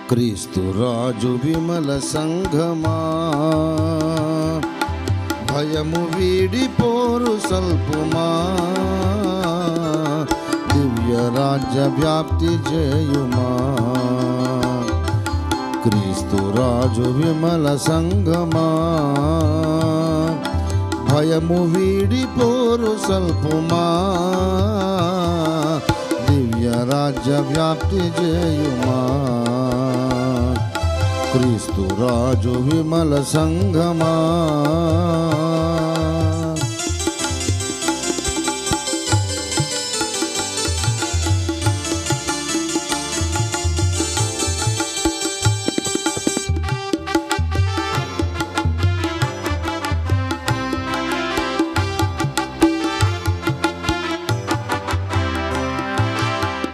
క్రీస్తు రాజు విమల సంఘమా, భయము వీడిపోరు సల్పుమా, దివ్య రాజ్య వ్యాప్తి చేయుమా. క్రీస్తు రాజు విమల సంఘమా, భయము వీడిపోరు సల్పుమా, దివ్య రాజ్య వ్యాప్తి చేయుమా. క్రీస్తు రాజు విమల సంఘమా.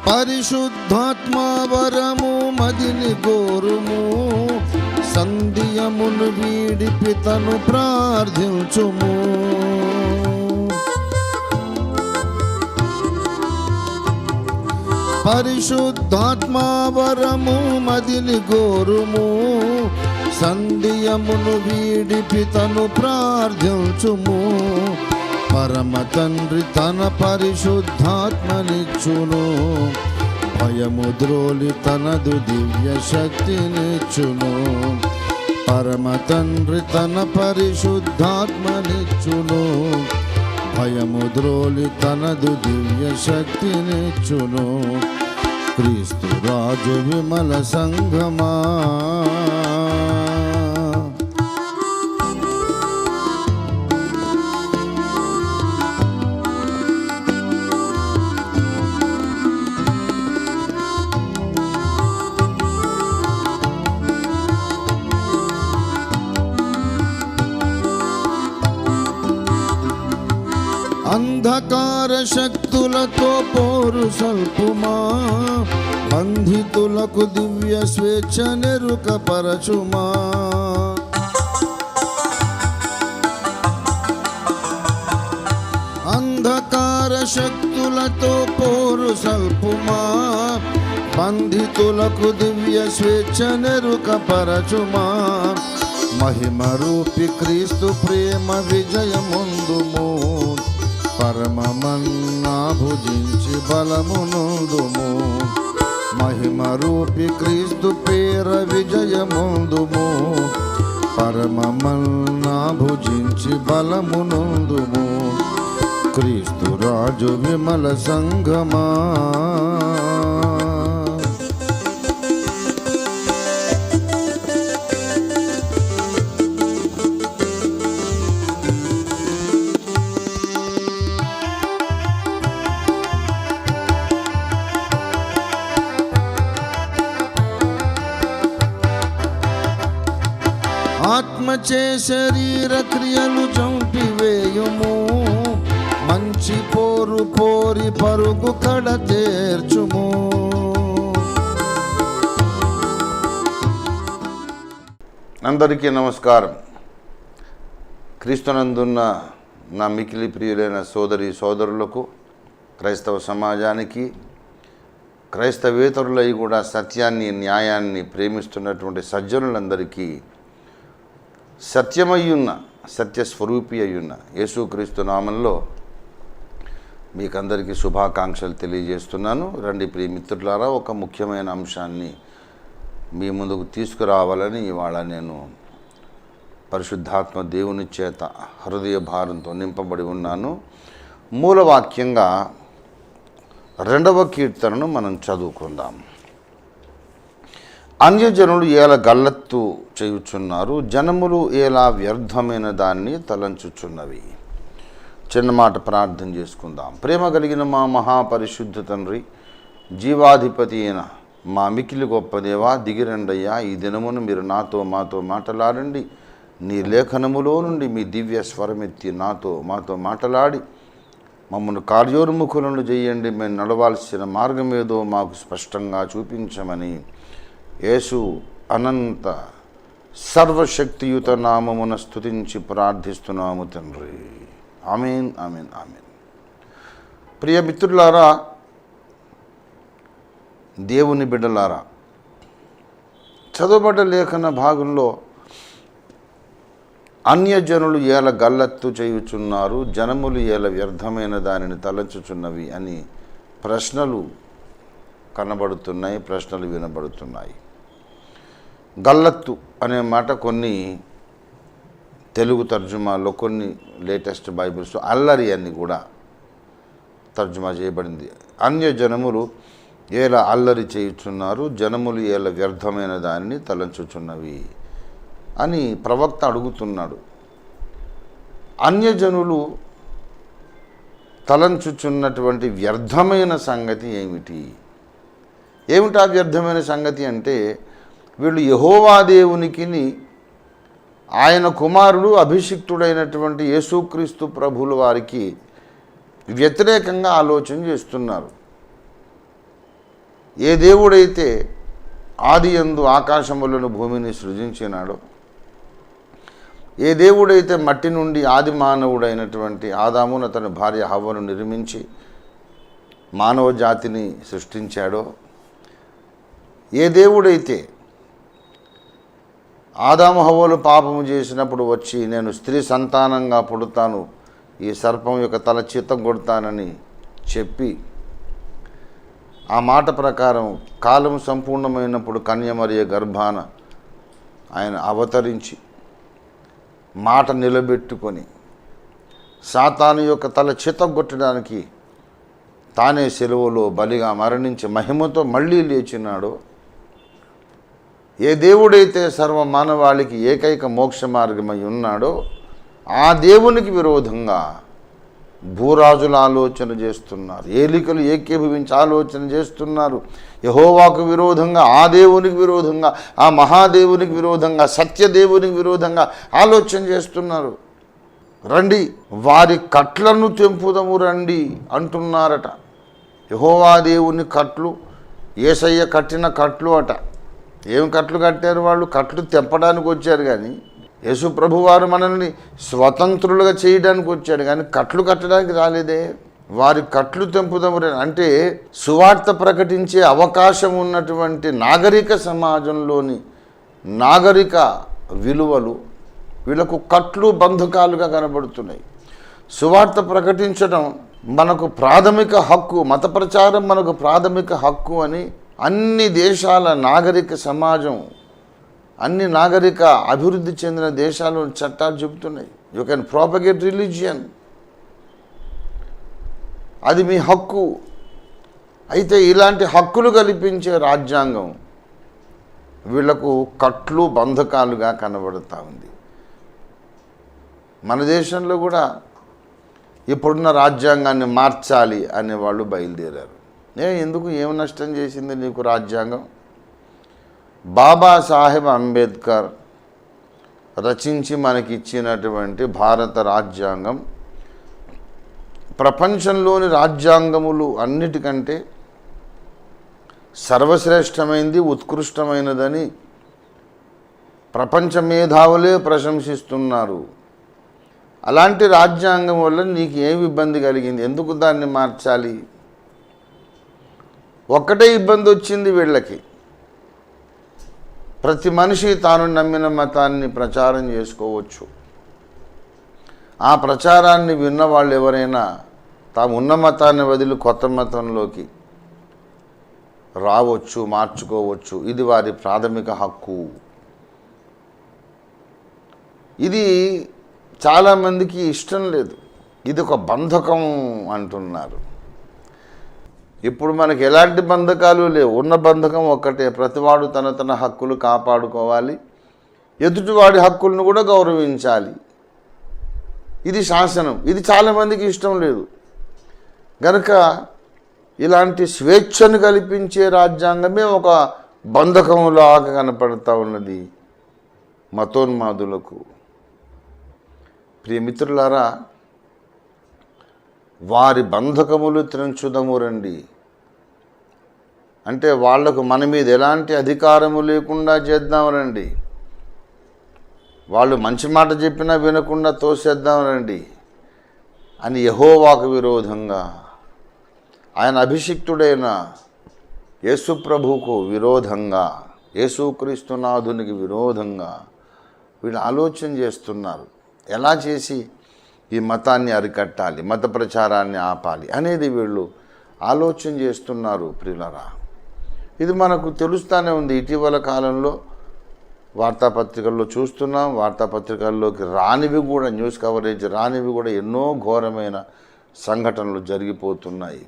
పరిశుద్ధాత్మా వరము మదిని గోరుము, సంధ్యమును వీడి పితను ప్రార్థించుము. పరిశుద్ధాత్మా వరము మదిని గోరుము, సంధ్యమును వీడి పితను ప్రార్థించుము. పరమ తండ్రి తన పరిశుద్ధాత్మనిచ్చును, భయము ద్రోలి తనదు దివ్య శక్తినిచ్చును. పరమ తండ్రి తన పరిశుద్ధాత్మనిచ్చును, భయము ద్రోలి తనదు దివ్య శక్తినిచ్చును. క్రీస్తు రాజు విమల సంఘమా. అంధకార శక్తులతో పోరు సల్పుమా, బంధితులకు దివ్య స్వేచ్ఛ నెరుకపరచుమా. అంధకార శక్తులతో పోరు సల్పుమా, బంధితులకు దివ్య స్వేచ్ఛ నెరుకపరచుమా. మహిమ రూపి క్రీస్తు ప్రేమ విజయముందుము, పరమమన్నా భుజించి బలమునందుము. మహిమ రూపి క్రీస్తు పేర విజయముందుము, పరమమన్నా భుజించి బలమునందుము. క్రీస్తు రాజు విమల సంఘమా. ఆత్మచే శరీర క్రియలు చంపివేయుము, మంచి పోరు పోరి పరుగు కడ తీర్చుము. అందరికీ నమస్కారం. క్రీస్తునందున్న నా మికిలి ప్రియులైన సోదరి సోదరులకు, క్రైస్తవ సమాజానికి, క్రైస్తవేతరులై కూడా సత్యాన్ని న్యాయాన్ని ప్రేమిస్తున్నటువంటి సజ్జనులందరికీ సత్యమయ్యున్న సత్యస్వరూపి అయ్యున్న యేసుక్రీస్తు నామంలో మీకందరికీ శుభాకాంక్షలు తెలియజేస్తున్నాను. రండి ప్రియమిత్రులారా, ఒక ముఖ్యమైన అంశాన్ని మీ ముందుకు తీసుకురావాలని ఇవాళ నేను పరిశుద్ధాత్మ దేవుని చేత హృదయ భారంతో నింపబడి ఉన్నాను. మూలవాక్యంగా 2వ కీర్తనను మనం చదువుకుందాం. అన్యజనులు ఏల గల్లత్తు చేయుచున్నారు, జనములు ఏలా వ్యర్థమైన దాన్ని తలంచుచున్నవి. చిన్న మాట ప్రార్థన చేసుకుందాం. ప్రేమ కలిగిన మా మహాపరిశుద్ధ తండ్రి, జీవాధిపతి అయిన మా మికిలి గొప్ప దేవా, దిగిరండయ్యా. ఈ దినమును మీరు నాతో మాతో మాట్లాడండి. నీ లేఖనములో నుండి మీ దివ్య స్వరమెత్తి మాతో మాట్లాడి మమ్మల్ని కార్యోన్ముఖులను చేయండి. మేము నడవాల్సిన మార్గం ఏదో మాకు స్పష్టంగా చూపించమని యేసు అనంత సర్వశక్తియుత నామమున స్తుతించి ప్రార్థిస్తున్నాము తండ్రి. ఆమేన్, ఆమేన్, ఆమేన్. ప్రియ మిత్రులారా, దేవుని బిడ్డలారా, చదువుబడ్డ లేఖన భాగంలో అన్యజనులు ఏల గల్లత్తు చేయుచున్నారు, జనములు ఏల వ్యర్థమైన దానిని తలంచుచున్నవి అని ప్రశ్నలు కనబడుతున్నాయి, ప్రశ్నలు వినబడుతున్నాయి. గల్లత్తు అనే మాట కొన్ని తెలుగు తర్జుమాలో, కొన్ని లేటెస్ట్ బైబిల్స్ అల్లరి అని కూడా తర్జుమా చేయబడింది. అన్యజనములు ఏల అల్లరి చేయుచున్నారు, జనములు ఏల వ్యర్థమైన దానిని తలంచుచున్నవి అని ప్రవక్త అడుగుతున్నాడు. అన్యజనులు తలంచుచున్నటువంటి వ్యర్థమైన సంగతి ఏమిటి? ఏమిటా వ్యర్థమైన సంగతి అంటే, వీళ్ళు యెహోవా దేవునికిని ఆయన కుమారుడు అభిషిక్తుడైనటువంటి యేసుక్రీస్తు ప్రభుల వారికి వ్యతిరేకంగా ఆలోచన చేస్తున్నారు. ఏ దేవుడైతే ఆదియందు ఆకాశములను భూమిని సృజించినాడో, ఏ దేవుడైతే మట్టి నుండి ఆది మానవుడైనటువంటి ఆదామును అతని భార్య హవ్వను నిర్మించి మానవ జాతిని సృష్టించాడో, ఏ దేవుడైతే ఆదాము హవ్వలు పాపము చేసినప్పుడు వచ్చి నేను స్త్రీ సంతానంగా పుడతాను, ఈ సర్పం యొక్క తల చిత్తం కొడతానని చెప్పి ఆ మాట ప్రకారం కాలం సంపూర్ణమైనప్పుడు కన్యమరియ గర్భాన ఆయన అవతరించి మాట నిలబెట్టుకొని సాతాను యొక్క తల చితగొట్టడానికి తానే సెలవులో బలిగా మరణించి మహిమతో మళ్ళీ లేచినాడో, ఏ దేవుడైతే సర్వ మానవాళికి ఏకైక మోక్ష మార్గమై ఉన్నాడో ఆ దేవునికి విరోధంగా భూరాజుల ఆలోచన చేస్తున్నారు, ఏలికలు ఏకీభవించి ఆలోచన చేస్తున్నారు. యెహోవాకు విరోధంగా, ఆ దేవునికి విరోధంగా, ఆ మహాదేవునికి విరోధంగా, సత్యదేవునికి విరోధంగా ఆలోచన చేస్తున్నారు. రండి వారి కట్లను తెంపుదము రండి అంటున్నారట. యెహోవా దేవుని కట్లు యేసయ్య కట్టిన కట్లు అట. ఏం కట్లు కట్టారు వాళ్ళు? కట్లు తెంపడానికి వచ్చారు, కానీ యేసు ప్రభువారు మనల్ని స్వతంత్రులుగా చేయడానికి వచ్చాడు, కానీ కట్లు కట్టడానికి రాలేదే. వారి కట్లు తెంపుదము అంటే సువార్త ప్రకటించే అవకాశం ఉన్నటువంటి నాగరిక సమాజంలోని నాగరిక విలువలు వీళ్ళకు కట్లు బంధకాలుగా కనబడుతున్నాయి. సువార్త ప్రకటించడం మనకు ప్రాథమిక హక్కు, మత ప్రచారం మనకు ప్రాథమిక హక్కు అని అన్ని దేశాల నాగరిక సమాజం, అన్ని నాగరిక అభివృద్ధి చెందిన దేశాలు చట్టాలు చెబుతున్నాయి. యూ కెన్ ప్రాపగేట్ రిలీజియన్, అది మీ హక్కు. అయితే ఇలాంటి హక్కులు కల్పించే రాజ్యాంగం వీళ్లకు కట్లు బంధకాలుగా కనబడుతూ ఉంది. మన దేశంలో కూడా ఇప్పుడున్న రాజ్యాంగాన్ని మార్చాలి అనే వాళ్ళు బయలుదేరారు. ఎందుకు? ఏం నష్టం చేసింది నీకు రాజ్యాంగం? బాబాసాహెబ్ అంబేద్కర్ రచించి మనకిచ్చినటువంటి భారత రాజ్యాంగం ప్రపంచంలోని రాజ్యాంగములు అన్నిటికంటే సర్వశ్రేష్టమైంది, ఉత్కృష్టమైనదని ప్రపంచ మేధావులే ప్రశంసిస్తున్నారు. అలాంటి రాజ్యాంగం వల్ల నీకు ఏమి ఇబ్బంది కలిగింది? ఎందుకు దాన్ని మార్చాలి? ఒక్కటే ఇబ్బంది వచ్చింది వీళ్ళకి. ప్రతి మనిషి తాను నమ్మిన మతాన్ని ప్రచారం చేసుకోవచ్చు. ఆ ప్రచారాన్ని విన్న వాళ్ళు ఎవరైనా తాము ఉన్న మతాన్ని వదిలి కొత్త మతంలోకి రావచ్చు, మార్చుకోవచ్చు. ఇది వారి ప్రాథమిక హక్కు. ఇది చాలామందికి ఇష్టం లేదు. ఇది ఒక బంధకం అంటున్నారు. ఇప్పుడు మనకి ఎలాంటి బంధకాలు లేవు. ఉన్న బంధకం ఒక్కటే, ప్రతివాడు తన తన హక్కులు కాపాడుకోవాలి, ఎదుటివాడి హక్కులను కూడా గౌరవించాలి. ఇది శాసనం. ఇది చాలామందికి ఇష్టం లేదు. గనుక ఇలాంటి స్వేచ్ఛను కల్పించే రాజ్యాంగమే ఒక బంధకంలాగా కనపడుతూ ఉన్నది మతోన్మాదులకు. ప్రియమిత్రులారా, వారి బంధకములు త్రెంచుదము రండి అంటే వాళ్లకు మన మీద ఎలాంటి అధికారము లేకుండా చేద్దాం రండి. వాళ్ళు మంచి మాట చెప్పినా వినకుండా తోసేద్దాం రండి అని యెహోవాకు విరోధంగా ఆయన అభిషిక్తుడైన యేసు ప్రభువుకు విరోధంగా, యేసుక్రీస్తునాథునికి విరోధంగా వీళ్ళు ఆలోచన చేస్తున్నారు. ఎలా చేసి ఈ మతాన్ని అరికట్టాలి, మత ప్రచారాన్ని ఆపాలి అనేది వీళ్ళు ఆలోచన చేస్తున్నారు ప్రియులరా. ఇది మనకు తెలుస్తూనే ఉంది. ఇటీవల కాలంలో వార్తాపత్రికల్లో చూస్తున్నాం. వార్తాపత్రికల్లోకి రానివి కూడా, న్యూస్ కవరేజ్ రానివి కూడా ఎన్నో ఘోరమైన సంఘటనలు జరిగిపోతున్నాయి.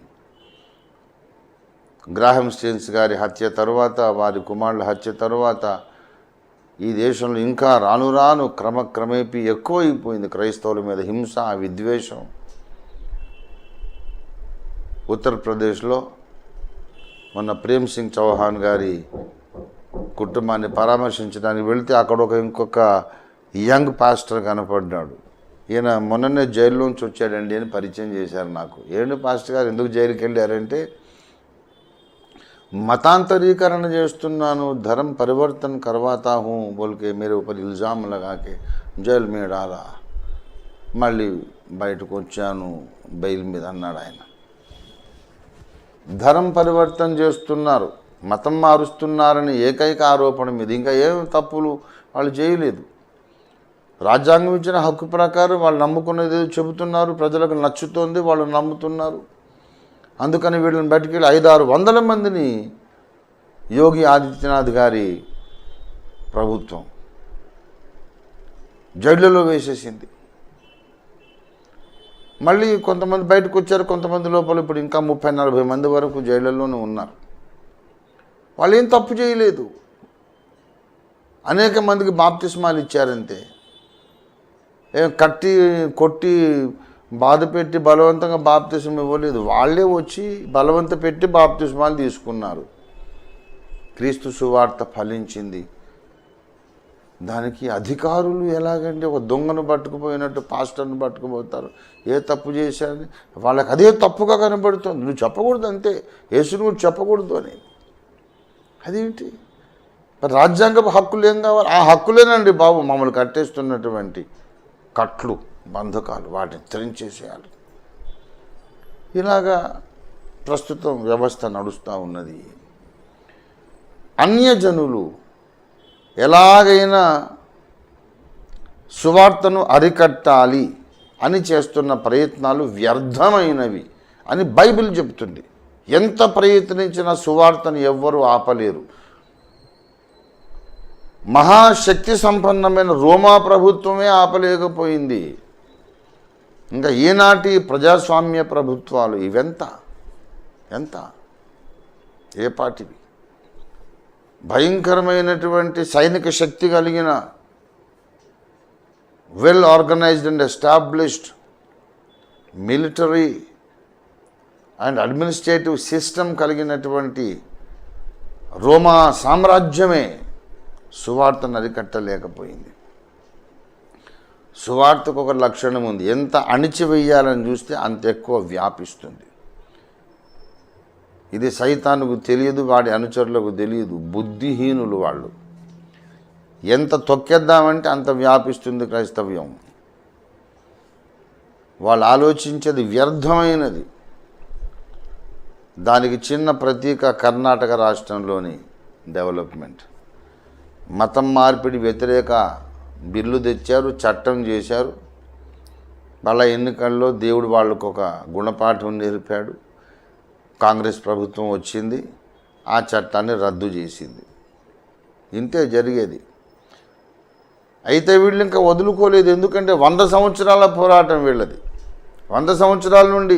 గ్రాహం స్టీన్స్ గారి హత్య తరువాత, వారి కుమారుల హత్య తరువాత ఈ దేశంలో ఇంకా రాను రాను క్రమక్రమేపీ ఎక్కువైపోయింది క్రైస్తవుల మీద హింస, విద్వేషం. ఉత్తరప్రదేశ్లో మొన్న ప్రేమ్ సింగ్ చౌహాన్ గారి కుటుంబాన్ని పరామర్శించడానికి వెళితే అక్కడ ఇంకొక యంగ్ పాస్టర్ కనపడ్డాడు. ఈయన మొన్ననే జైల్లోంచి వచ్చాడండి అని పరిచయం చేశారు నాకు. ఏంటి పాస్టర్ గారు ఎందుకు జైలుకి వెళ్ళారంటే, మతాంతరీకరణ చేస్తున్నాను, ధర్మ పరివర్తన్ కర్వాతా హూ బోల్కే మేరే ఊపర్ ఇల్జామ్ లగాకే జైలు మీద డాలా, మళ్ళీ బయటకు వచ్చాను బెయిల్ మీద అన్నాడు ఆయన. ధర్మ పరివర్తన చేస్తున్నారు, మతం మారుస్తున్నారని ఏకైక ఆరోపణ మీద. ఇంకా ఏం తప్పులు వాళ్ళు చేయలేదు. రాజ్యాంగం ఇచ్చిన హక్కు ప్రకారం వాళ్ళు నమ్ముకున్నది ఏదో చెబుతున్నారు, ప్రజలకు నచ్చుతోంది, వాళ్ళు నమ్ముతున్నారు. అందుకని వీళ్ళని బయటికెళ్ళి 500-600 మందిని యోగి ఆదిత్యనాథ్ గారి ప్రభుత్వం జైళ్ళలో వేసేసింది. మళ్ళీ కొంతమంది బయటకు వచ్చారు, కొంతమంది లోపల ఇప్పుడు ఇంకా 30-40 మంది వరకు జైళ్ళలోనే ఉన్నారు. వాళ్ళు ఏం తప్పు చేయలేదు. అనేక మందికి బాప్తిస్మాలు ఇచ్చారంతే. ఏం కట్టి కొట్టి బాధ పెట్టి బలవంతంగా బాప్తిస్మం ఇవ్వలేదు. వాళ్ళే వచ్చి బలవంత పెట్టి బాప్తిస్మాలు తీసుకున్నారు. క్రీస్తు సువార్త ఫలించింది. దానికి అధికారులు ఎలాగంటే ఒక దొంగను పట్టుకుపోయినట్టు పాస్టర్ని పట్టుకుపోతారు. ఏ తప్పు చేశారని వాళ్ళకి అదే తప్పుగా కనబడుతుంది. నువ్వు చెప్పకూడదు అంతే, యేసును నువ్వు చెప్పకూడదు అని. అదేంటి? రాజ్యాంగ హక్కులు ఏం కావాలి? ఆ హక్కులేనండి బాబు మమ్మల్ని కట్టేస్తున్నటువంటి కట్లు, బంధకాలు, వాటిని తెరించేసేయాలి. ఇలాగా ప్రస్తుతం వ్యవస్థ నడుస్తూ ఉన్నది. అన్యజనులు ఎలాగైనా సువార్తను అరికట్టాలి అని చేస్తున్న ప్రయత్నాలు వ్యర్థమైనవి అని బైబిల్ చెబుతుంది. ఎంత ప్రయత్నించినా సువార్తను ఎవ్వరూ ఆపలేరు. మహాశక్తి సంపన్నమైన రోమా ప్రభుత్వమే ఆపలేకపోయింది. ఇంకా ఈనాటి ప్రజాస్వామ్య ప్రభుత్వాలు ఇవెంత ఎంత ఏ పాటివి? భయంకరమైనటువంటి సైనిక శక్తి కలిగిన well organised and established military and administrative system కలిగినటువంటి రోమా సామ్రాజ్యమే సువార్తను అరికట్టలేకపోయింది. సువార్తకు ఒక లక్షణం ఉంది. ఎంత అణిచివేయాలని చూస్తే అంత ఎక్కువ వ్యాపిస్తుంది. ఇది సైతానుకు తెలియదు, వాడి అనుచరులకు తెలియదు. బుద్ధిహీనులు వాళ్ళు. ఎంత తొక్కేద్దామంటే అంత వ్యాపిస్తుంది క్రైస్తవ్యం. వాళ్ళు ఆలోచించేది వ్యర్థమైనది. దానికి చిన్న ప్రతీక కర్ణాటక రాష్ట్రంలోని డెవలప్మెంట్. మతం మార్పిడి వ్యతిరేక బిల్లు తెచ్చారు, చట్టం చేశారు. వాళ్ళ ఎన్నికల్లో దేవుడు వాళ్ళకు ఒక గుణపాఠం నేర్పాడు. కాంగ్రెస్ ప్రభుత్వం వచ్చింది, ఆ చట్టాన్ని రద్దు చేసింది. ఇంతే జరిగేది. అయితే వీళ్ళు ఇంకా వదులుకోలేదు. ఎందుకంటే 100 సంవత్సరాల పోరాటం వీళ్ళది. 100 సంవత్సరాల నుండి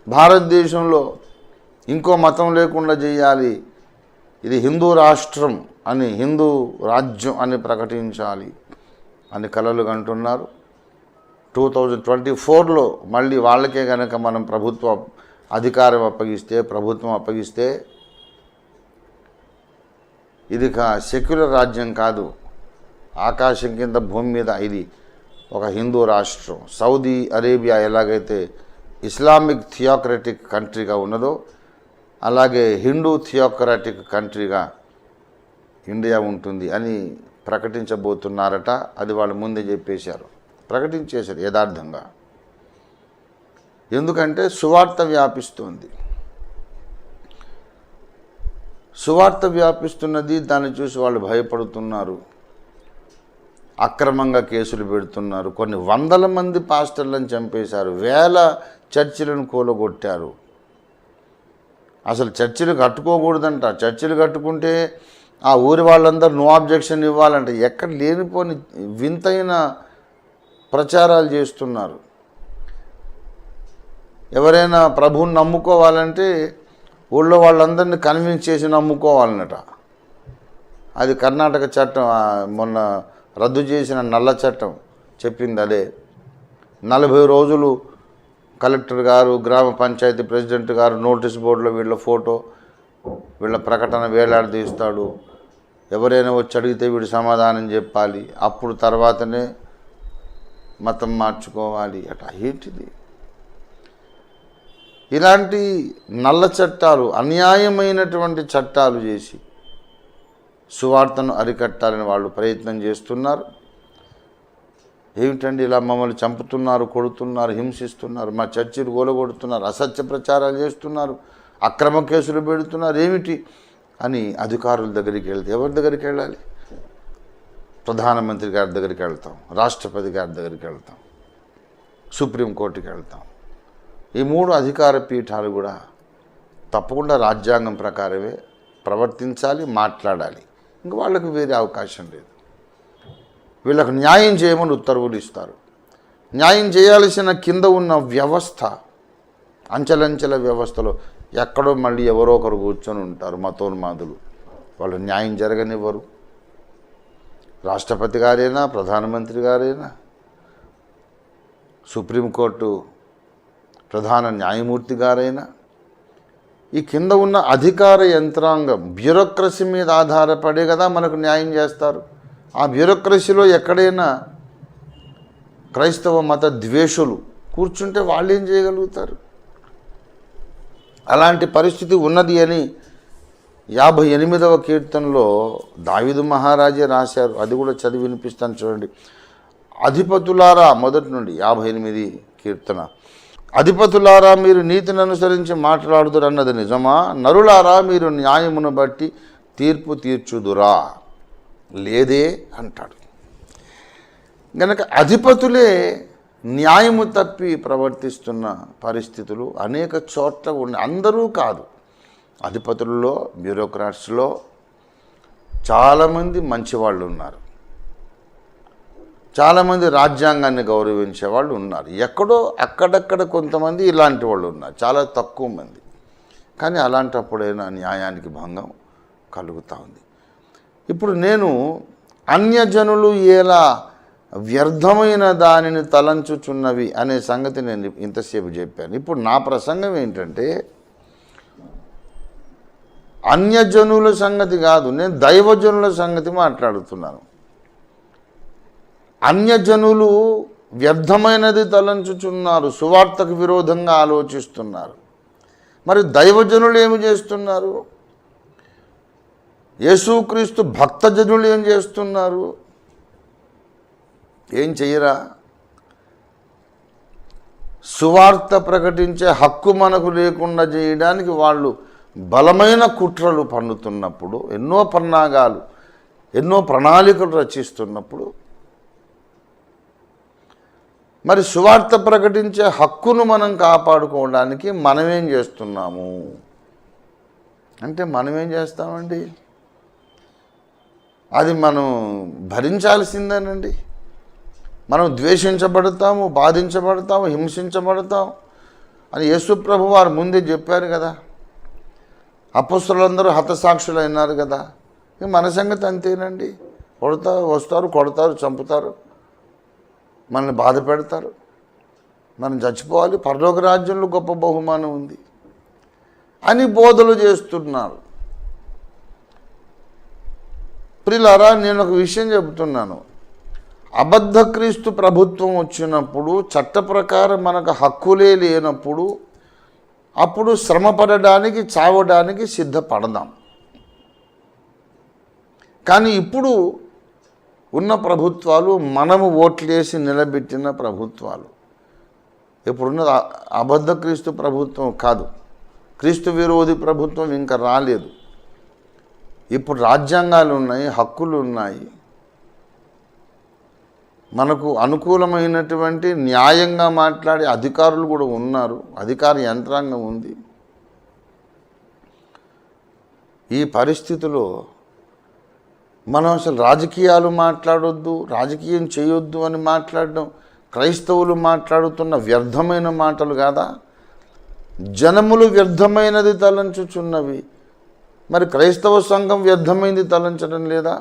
భారతదేశంలో ఇంకో మతం లేకుండా చేయాలి, ఇది హిందూ రాష్ట్రం అని, హిందూ రాజ్యం అని ప్రకటించాలి అని కలలు కంటున్నారు. 2024లో మళ్ళీ వాళ్ళకే కనుక మనం అధికారం ప్రభుత్వం అప్పగిస్తే ఇది సెక్యులర్ రాజ్యం కాదు, ఆకాశం కింద భూమి మీద ఇది ఒక హిందూ రాష్ట్రం. సౌదీ అరేబియా ఎలాగైతే ఇస్లామిక్ థియోక్రటిక్ కంట్రీగా ఉన్నదో అలాగే హిందూ థియోక్రటిక్ కంట్రీగా ఇండియా ఉంటుంది అని ప్రకటించబోతున్నారట. అది వాళ్ళు ముందే చెప్పేశారు, ప్రకటించేశారు యథార్థంగా. ఎందుకంటే సువార్త వ్యాపిస్తుంది. సువార్త వ్యాపిస్తున్నది, దాన్ని చూసి వాళ్ళు భయపడుతున్నారు, అక్రమంగా కేసులు పెడుతున్నారు. కొన్ని వందల మంది పాస్టర్లను చంపేశారు, వేల చర్చిలను కూలగొట్టారు. అసలు చర్చిలు కట్టుకోకూడదంట, చర్చిలు కట్టుకుంటే ఆ ఊరి వాళ్ళందరూ నో అబ్జెక్షన్ ఇవ్వాలంట. ఎక్కడ లేనిపోని వింతైన ప్రచారాలు చేస్తున్నారు. ఎవరైనా ప్రభువుని నమ్ముకోవాలంటే ఊళ్ళో వాళ్ళందరినీ కన్విన్స్ చేసి నమ్ముకోవాలన్నట. అది కర్ణాటక చట్టం, మొన్న రద్దు చేసిన నల్ల చట్టం చెప్పింది అదే. 40 రోజులు కలెక్టర్ గారు, గ్రామ పంచాయతీ ప్రెసిడెంట్ గారు నోటీస్ బోర్డులో వీళ్ళ ఫోటో, వీళ్ళ ప్రకటన వేలాడదీస్తాడు. ఎవరైనా వచ్చి అడిగితే వీడు సమాధానం చెప్పాలి, అప్పుడు తర్వాతనే మతం మార్చుకోవాలి అట. ఏంటిది? ఇలాంటి నల్ల చట్టాలు, అన్యాయమైనటువంటి చట్టాలు చేసి సువార్తను అరికట్టాలని వాళ్ళు ప్రయత్నం చేస్తున్నారు. ఏమిటండి ఇలా మమ్మల్ని చంపుతున్నారు, కొడుతున్నారు, హింసిస్తున్నారు, మా చర్చిలు గోలగొడుతున్నారు, అసత్య ప్రచారాలు చేస్తున్నారు, అక్రమ కేసులు పెడుతున్నారు, ఏమిటి అని అధికారుల దగ్గరికి వెళ్తే ఎవరి దగ్గరికి వెళ్ళాలి? ప్రధానమంత్రి గారి దగ్గరికి వెళ్తాం, రాష్ట్రపతి గారి దగ్గరికి వెళ్తాం, సుప్రీంకోర్టుకి వెళ్తాం. ఈ 3 అధికార పీఠాలు కూడా తప్పకుండా రాజ్యాంగం ప్రకారమే ప్రవర్తించాలి, మాట్లాడాలి. ఇంక వాళ్ళకు వేరే అవకాశం లేదు. వీళ్ళకు న్యాయం చేయమని ఉత్తర్వులు ఇస్తారు. న్యాయం చేయాల్సిన కింద ఉన్న వ్యవస్థ, అంచెలంచెల వ్యవస్థలో ఎక్కడో మళ్ళీ ఎవరో ఒకరు కూర్చొని ఉంటారు మతోన్మాదులు. వాళ్ళు న్యాయం జరగనివ్వరు. రాష్ట్రపతి గారైనా, ప్రధానమంత్రి గారైనా, సుప్రీంకోర్టు ప్రధాన న్యాయమూర్తి గారైనా, ఈ కింద ఉన్న అధికార యంత్రాంగం బ్యూరోక్రసీ మీద ఆధారపడే కదా మనకు న్యాయం చేస్తారు. ఆ బ్యూరోక్రసీలో ఎక్కడైనా క్రైస్తవ మత ద్వేషులు కూర్చుంటే వాళ్ళు ఏం చేయగలుగుతారు? అలాంటి పరిస్థితి ఉన్నది అని 58వ కీర్తనలో దావీదు మహారాజే రాశారు. అది కూడా చదివి వినిపిస్తాను చూడండి. అధిపతులారా, మొదటి నుండి 58 కీర్తన. అధిపతులారా, మీరు నీతిని అనుసరించి మాట్లాడుదురు అన్నది నిజమా? నరులారా, మీరు న్యాయమును బట్టి తీర్పు తీర్చుదురా? లేదే అంటాడు. గనక అధిపతులే న్యాయము తప్పి ప్రవర్తిస్తున్న పరిస్థితులు అనేక చోట్ల ఉన్నాయి. అందరూ కాదు, అధిపతులలో, బ్యూరోక్రాట్స్లో చాలామంది మంచివాళ్ళు ఉన్నారు, చాలామంది రాజ్యాంగాన్ని గౌరవించే వాళ్ళు ఉన్నారు. ఎక్కడో అక్కడక్కడ కొంతమంది ఇలాంటి వాళ్ళు ఉన్నారు, చాలా తక్కువ మంది. కానీ అలాంటప్పుడైనా న్యాయానికి భంగం కలుగుతూ ఉంది. ఇప్పుడు నేను అన్యజనులు ఎలా వ్యర్థమైన దానిని తలంచుచున్నవి అనే సంగతి నేను ఇంతసేపు చెప్పాను. ఇప్పుడు నా ప్రసంగం ఏంటంటే అన్యజనుల సంగతి కాదు, నేను దైవజనుల సంగతి మాట్లాడుతున్నాను. అన్యజనులు వ్యర్థమైనది తలంచుచున్నారు, సువార్తకు విరోధంగా ఆలోచిస్తున్నారు. మరి దైవజనులు ఏమి చేస్తున్నారు? యేసుక్రీస్తు భక్తజనులు ఏం చేస్తున్నారు? ఏం చెయ్యరా? సువార్త ప్రకటించే హక్కు మనకు లేకుండా చేయడానికి వాళ్ళు బలమైన కుట్రలు పన్నుతున్నప్పుడు, ఎన్నో పన్నాగాలు, ఎన్నో ప్రణాళికలు రచిస్తున్నప్పుడు, మరి సువార్త ప్రకటించే హక్కును మనం కాపాడుకోవడానికి మనమేం చేస్తున్నాము అంటే, మనమేం చేస్తామండి? అది మనం భరించాల్సిందేనండి. మనం ద్వేషించబడతాము, బాధించబడతాము, హింసించబడతాం అని యేసు ప్రభు వారు ముందే చెప్పారు కదా. అపొస్తలులందరూ హతసాక్షులు అయినారు కదా. మన సంగతి అంతేనండి. వస్తారు, కొడతారు, చంపుతారు, మనల్ని బాధ పెడతారు, మనం చచ్చిపోవాలి, పరలోక రాజ్యంలో గొప్ప బహుమానం ఉంది అని బోధలు చేస్తున్నారు. ప్రియులారా, నేను ఒక విషయం చెబుతున్నాను. అబద్ధ క్రీస్తు ప్రభుత్వం వచ్చినప్పుడు, చట్ట ప్రకారం మనకు హక్కులే లేనప్పుడు, అప్పుడు శ్రమపడడానికి, చావడానికి సిద్ధపడదాం. కానీ ఇప్పుడు ఉన్న ప్రభుత్వాలు మనము ఓట్లేసి నిలబెట్టిన ప్రభుత్వాలు. ఇప్పుడున్న అబద్ధ క్రీస్తు ప్రభుత్వం కాదు, క్రీస్తు విరోధి ప్రభుత్వం ఇంకా రాలేదు. ఇప్పుడు రాజ్యాంగాలు ఉన్నాయి, హక్కులు ఉన్నాయి, మనకు అనుకూలమైనటువంటి న్యాయంగా మాట్లాడే అధికారులు కూడా ఉన్నారు, అధికార యంత్రాంగం ఉంది. ఈ పరిస్థితిలో మనం అసలు రాజకీయాలు మాట్లాడొద్దు, రాజకీయం చేయొద్దు అని మాట్లాడడం క్రైస్తవులు మాట్లాడుతున్న వ్యర్థమైన మాటలు కాదా? జనములు వ్యర్థమైనది తలంచుచున్నవి, మరి క్రైస్తవ సంఘం వ్యర్థమైంది తలంచడం లేదా?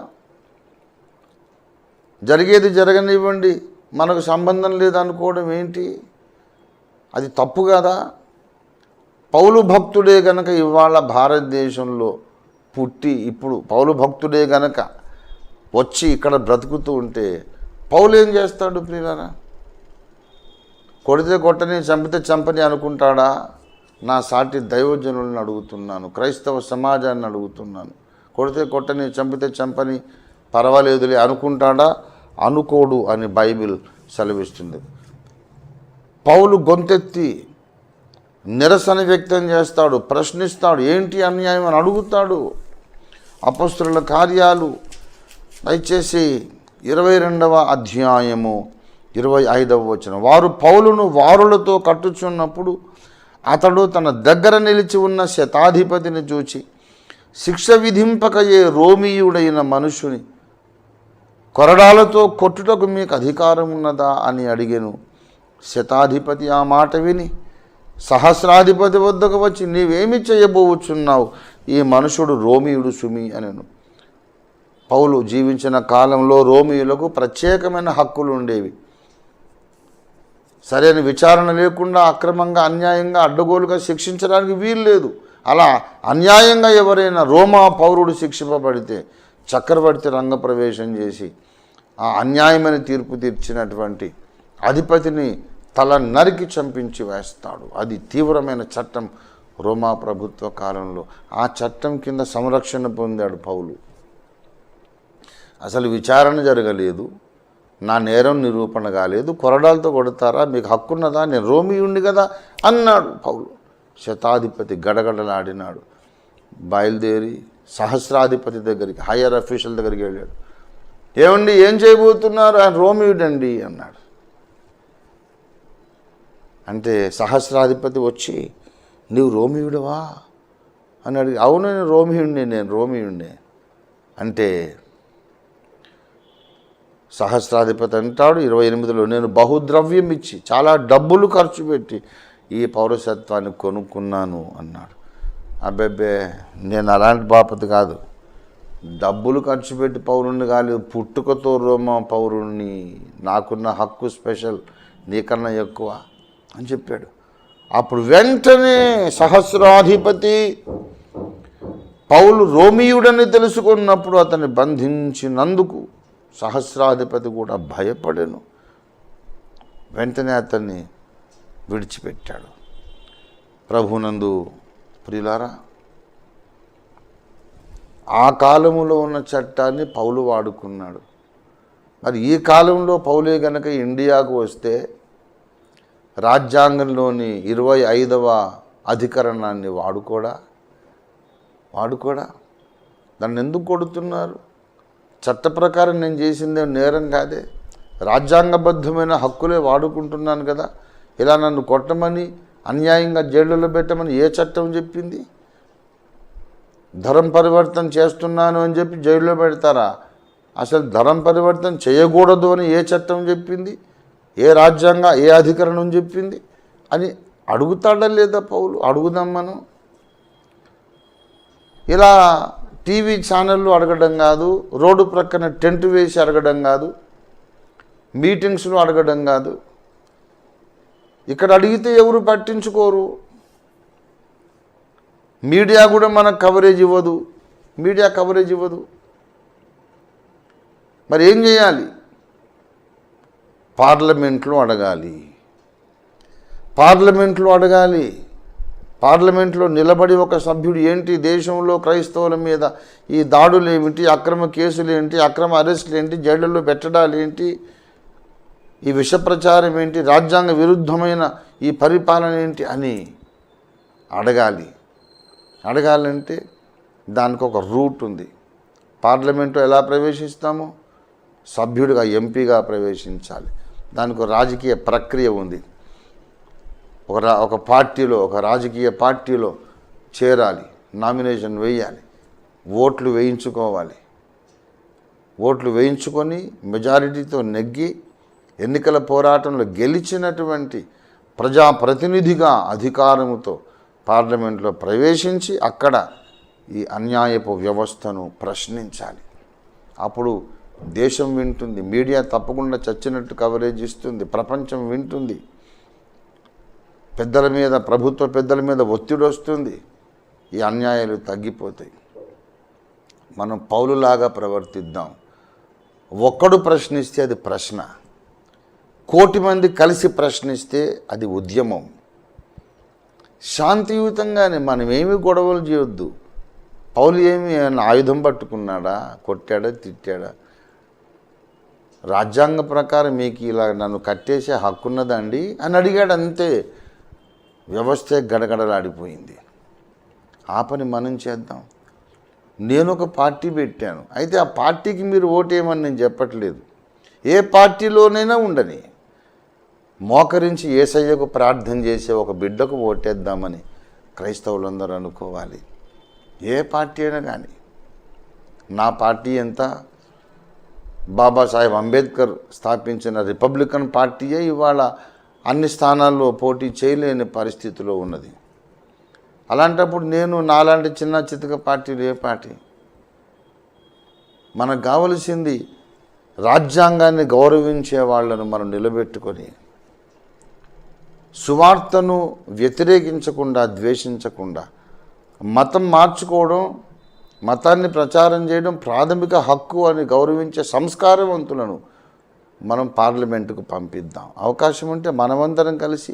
జరిగేది జరగనివ్వండి, మనకు సంబంధం లేదనుకోవడం ఏంటి? అది తప్పు కదా? పౌలు భక్తుడే గనక ఇవాళ భారతదేశంలో పుట్టి, ఇప్పుడు పౌలు భక్తుడే గనక వచ్చి ఇక్కడ బ్రతుకుతూ ఉంటే పౌలు ఏం చేస్తాడు ప్రియులారా? కొడితే కొట్టని, చంపితే చంపని అనుకుంటాడా? నా సాటి దైవజనులను అడుగుతున్నాను, క్రైస్తవ సమాజాన్ని అడుగుతున్నాను. కొడితే కొట్టని, చంపితే చంపని, పర్వాలేదులే అనుకుంటాడా? అనుకోడు అని బైబిల్ సెలవిస్తుంది. పౌలు గొంతెత్తి నిరసన వ్యక్తం చేస్తాడు, ప్రశ్నిస్తాడు, ఏంటి అన్యాయం అని అడుగుతాడు. అపొస్తలుల కార్యాలు దయచేసి 22వ అధ్యాయము 25వ వచనం. వారు పౌలును వారులతో కట్టుచున్నప్పుడు అతడు తన దగ్గర నిలిచి ఉన్న శతాధిపతిని చూచి, శిక్ష విధింపకయే రోమియుడైన మనుషుని కొరడాలతో కొట్టుటకు మీకు అధికారం ఉన్నదా అని అడిగెను. శతాధిపతి ఆ మాట విని సహస్రాధిపతి వద్దకు వచ్చి, నీవేమి చేయబోచున్నావు? ఈ మనుషుడు రోమియుడు సుమి అనెను. పౌలు జీవించిన కాలంలో రోమియులకు ప్రత్యేకమైన హక్కులు ఉండేవి. సరైన విచారణ లేకుండా అక్రమంగా, అన్యాయంగా, అడ్డగోలుగా శిక్షించడానికి వీలు లేదు. అలా అన్యాయంగా ఎవరైనా రోమా పౌరుడు శిక్షింపబడితే చక్రవర్తి రంగప్రవేశం చేసి ఆ అన్యాయమైన తీర్పు తీర్చినటువంటి అధిపతిని తల నరికి చంపించి వేస్తాడు. అది తీవ్రమైన చట్టం రోమా ప్రభుత్వ కాలంలో. ఆ చట్టం కింద సంరక్షణ పొందాడు పౌలు. అసలు విచారణ జరగలేదు, నా నేరం నిరూపణ కాలేదు, కొరడాలతో కొడతారా? మీకు హక్కున్నదా? నేను రోమియుణ్ణి కదా అన్నాడు పౌలు. శతాధిపతి గడగడలాడినాడు. బయలుదేరి సహస్రాధిపతి దగ్గరికి, హయ్యర్ అఫీషియల్ దగ్గరికి వెళ్ళాడు. ఏమండి, ఏం చేయబోతున్నారు? ఆయన రోమియుడండి అన్నాడు. అంటే సహస్రాధిపతి వచ్చి, నీవు రోమియుడవా అని అడిగి, అవును నేను రోమియుడిని అంటే సహస్రాధిపతి అంటాడు 28లో, నేను బహుద్రవ్యం ఇచ్చి, చాలా డబ్బులు ఖర్చు పెట్టి ఈ పౌరసత్వాన్ని కొనుక్కున్నాను అన్నాడు. అబ్బెబ్బే, నేను అలాంటి బాపతి కాదు, డబ్బులు ఖర్చు పెట్టి పౌరుణ్ణి కాలేదు, పుట్టుకతో రోమా పౌరుణ్ణి, నాకున్న హక్కు స్పెషల్, నీకన్నా ఎక్కువ అని చెప్పాడు. అప్పుడు వెంటనే సహస్రాధిపతి పౌలు రోమియుడని తెలుసుకున్నప్పుడు అతన్ని బంధించినందుకు సహస్రాధిపతి కూడా భయపడెను. వెంటనే అతన్ని విడిచిపెట్టాడు. ప్రభునందు ప్రియులారా, ఆ కాలములో ఉన్న చట్టాన్ని పౌలు వాడుకున్నాడు. మరి ఈ కాలంలో పౌలే గనక ఇండియాకు వస్తే రాజ్యాంగంలోని 25వ అధికరణాన్ని వాడుకోడా? దాన్ని ఎందుకు కొడుతున్నారు? చట్ట ప్రకారం నేను చేసిందే నేరం కాదే, రాజ్యాంగబద్ధమైన హక్కులే వాడుకుంటున్నాను కదా. ఇలా నన్ను కొట్టమని, అన్యాయంగా జైళ్ళలో పెట్టమని ఏ చట్టం చెప్పింది? ధర్మ పరివర్తన చేస్తున్నాను అని చెప్పి జైల్లో పెడతారా? అసలు ధర్మ పరివర్తన చేయకూడదు అని ఏ చట్టం చెప్పింది? ఏ ఏ అధికరణం చెప్పింది అని అడుగుతాడా లేదా పౌలు? అడుగుదాం మనం. ఇలా టీవీ ఛానళ్ళు అడగడం కాదు, రోడ్డు ప్రక్కన టెంట్ వేసి అడగడం కాదు, మీటింగ్స్లో అడగడం కాదు. ఇక్కడ అడిగితే ఎవరు పట్టించుకోరు. మీడియా కూడా మనకు కవరేజ్ ఇవ్వదు. మరి ఏం చేయాలి? పార్లమెంట్లో అడగాలి. పార్లమెంట్లో నిలబడి ఒక సభ్యుడు, ఏంటి దేశంలో క్రైస్తవుల మీద ఈ దాడులు ఏమిటి, అక్రమ కేసులు ఏంటి, అక్రమ అరెస్టులు ఏంటి, జైళ్ళల్లో పెట్టడాలు ఏంటి, ఈ విష ప్రచారం ఏంటి, రాజ్యాంగ విరుద్ధమైన ఈ పరిపాలన ఏంటి అని అడగాలంటే దానికి ఒక రూట్ ఉంది. పార్లమెంట్లో ఎలా ప్రవేశిస్తాము? సభ్యుడిగా, ఎంపీగా ప్రవేశించాలి. దానికి ఒక రాజకీయ ప్రక్రియ ఉంది. ఒక పార్టీలో, ఒక రాజకీయ పార్టీలో చేరాలి, నామినేషన్ వేయాలి, ఓట్లు వేయించుకోవాలి. ఓట్లు వేయించుకొని మెజారిటీతో నెగ్గి ఎన్నికల పోరాటంలో గెలిచినటువంటి ప్రజాప్రతినిధిగా అధికారముతో పార్లమెంట్లో ప్రవేశించి అక్కడ ఈ అన్యాయపు వ్యవస్థను ప్రశ్నించాలి. అప్పుడు దేశం వింటుంది, మీడియా తప్పకుండా చచ్చినట్టు కవరేజ్ ఇస్తుంది, ప్రపంచం వింటుంది, పెద్దల మీద, ప్రభుత్వ పెద్దల మీద ఒత్తిడి వస్తుంది, ఈ అన్యాయాలు తగ్గిపోతాయి. మనం పౌలులాగా ప్రవర్తిద్దాం. ఒక్కడు ప్రశ్నిస్తే అది ప్రశ్న, కోటి మంది కలిసి ప్రశ్నిస్తే అది ఉద్యమం. శాంతియుతంగానే, మనమేమి గొడవలు చేయొద్దు. పౌలు ఏమి ఆయుధం పట్టుకున్నాడా, కొట్టాడా, తిట్టాడా? రాజ్యాంగ ప్రకారం మీకు ఇలా నన్ను కట్టేసే హక్కున్నదండి అని అడిగాడు, అంతే. వ్యవస్థే గడగడలాడిపోయింది. ఆ పని మనం చేద్దాం. నేను ఒక పార్టీ పెట్టాను, అయితే ఆ పార్టీకి మీరు ఓటేయమని నేను చెప్పట్లేదు. ఏ పార్టీలోనైనా ఉండని, మోకరించి యేసయ్యకు ప్రార్థన చేసే ఒక బిడ్డకు ఓటేద్దామని క్రైస్తవులందరూ అనుకోవాలి. ఏ పార్టీ అయినా కానీ. నా పార్టీ ఎంత? బాబాసాహెబ్ అంబేద్కర్ స్థాపించిన రిపబ్లికన్ పార్టీయే ఇవాళ అన్ని స్థానాల్లో పోటీ చేయలేని పరిస్థితిలో ఉన్నది. అలాంటప్పుడు నేను నాలాంటి చిన్న చితక పార్టీలు ఏ పార్టీ? మనకు కావలసింది రాజ్యాంగాన్ని గౌరవించే వాళ్ళను మనం నిలబెట్టుకొని, సువార్తను వ్యతిరేకించకుండా, ద్వేషించకుండా, మతం మార్చుకోవడం, మతాన్ని ప్రచారం చేయడం ప్రాథమిక హక్కు అని గౌరవించే సంస్కారవంతులను మనం పార్లమెంటుకు పంపిద్దాం. అవకాశం ఉంటే మనమందరం కలిసి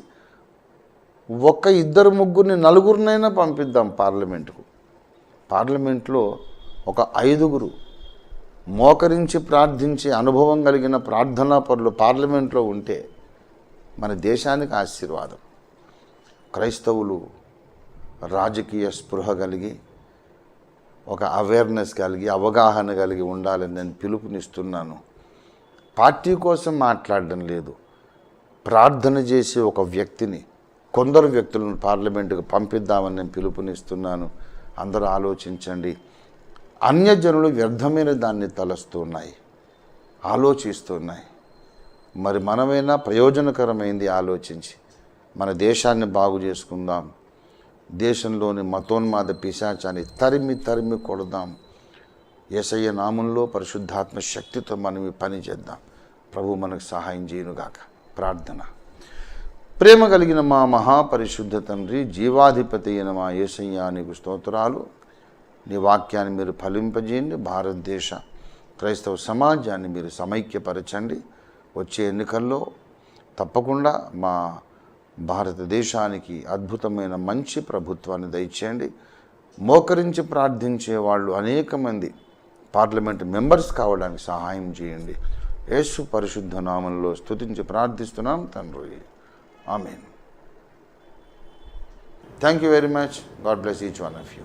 ఒక్క ఇద్దరు ముగ్గురిని, నలుగురినైనా పంపిద్దాం పార్లమెంటుకు. పార్లమెంట్లో ఒక 5గురు మోకరించి ప్రార్థించే అనుభవం కలిగిన ప్రార్థనా పరులు పార్లమెంట్లో ఉంటే మన దేశానికి ఆశీర్వాదం. క్రైస్తవులు రాజకీయ స్పృహ కలిగి, ఒక అవేర్నెస్ కలిగి, అవగాహన కలిగి ఉండాలని నేను పిలుపునిస్తున్నాను. పార్టీ కోసం మాట్లాడడం లేదు, ప్రార్థన చేసే ఒక వ్యక్తిని, కొందరు వ్యక్తులను పార్లమెంటుకు పంపిద్దామని నేను పిలుపునిస్తున్నాను. అందరూ ఆలోచించండి. అన్యజనులు వ్యర్థమైన దాన్ని తలస్తున్నాయి, ఆలోచిస్తున్నాయి. మరి మనమైనా ప్రయోజనకరమైంది ఆలోచించి మన దేశాన్ని బాగు చేసుకుందాం. దేశంలోని మతోన్మాద పిశాచాన్ని తరిమి కొడదాం. యేసయ్య నామంలో పరిశుద్ధాత్మ శక్తితో మనం ఈ పని చేద్దాం. ప్రభు మనకు సహాయం చేయనుగాక. ప్రార్థన. ప్రేమ కలిగిన మా మహాపరిశుద్ధ తండ్రి, జీవాధిపతి అయిన మా యేసయ్య, నీకు స్తోత్రాలు. నీ వాక్యాన్ని మీరు ఫలింపజేయండి. భారతదేశ క్రైస్తవ సమాజాన్ని మీరు సమైక్యపరచండి. వచ్చే ఎన్నికల్లో తప్పకుండా మా భారతదేశానికి అద్భుతమైన మంచి ప్రభుత్వాన్ని దయచేయండి. మోకరించి ప్రార్థించే వాళ్ళు అనేక మంది పార్లమెంట్ మెంబర్స్ కావడానికి సహాయం చేయండి. యేసు పరిశుద్ధ నామంలో స్తుతించి ప్రార్థిస్తున్నాం తండ్రి. ఆమేన్. Thank you very much. God bless each one of you.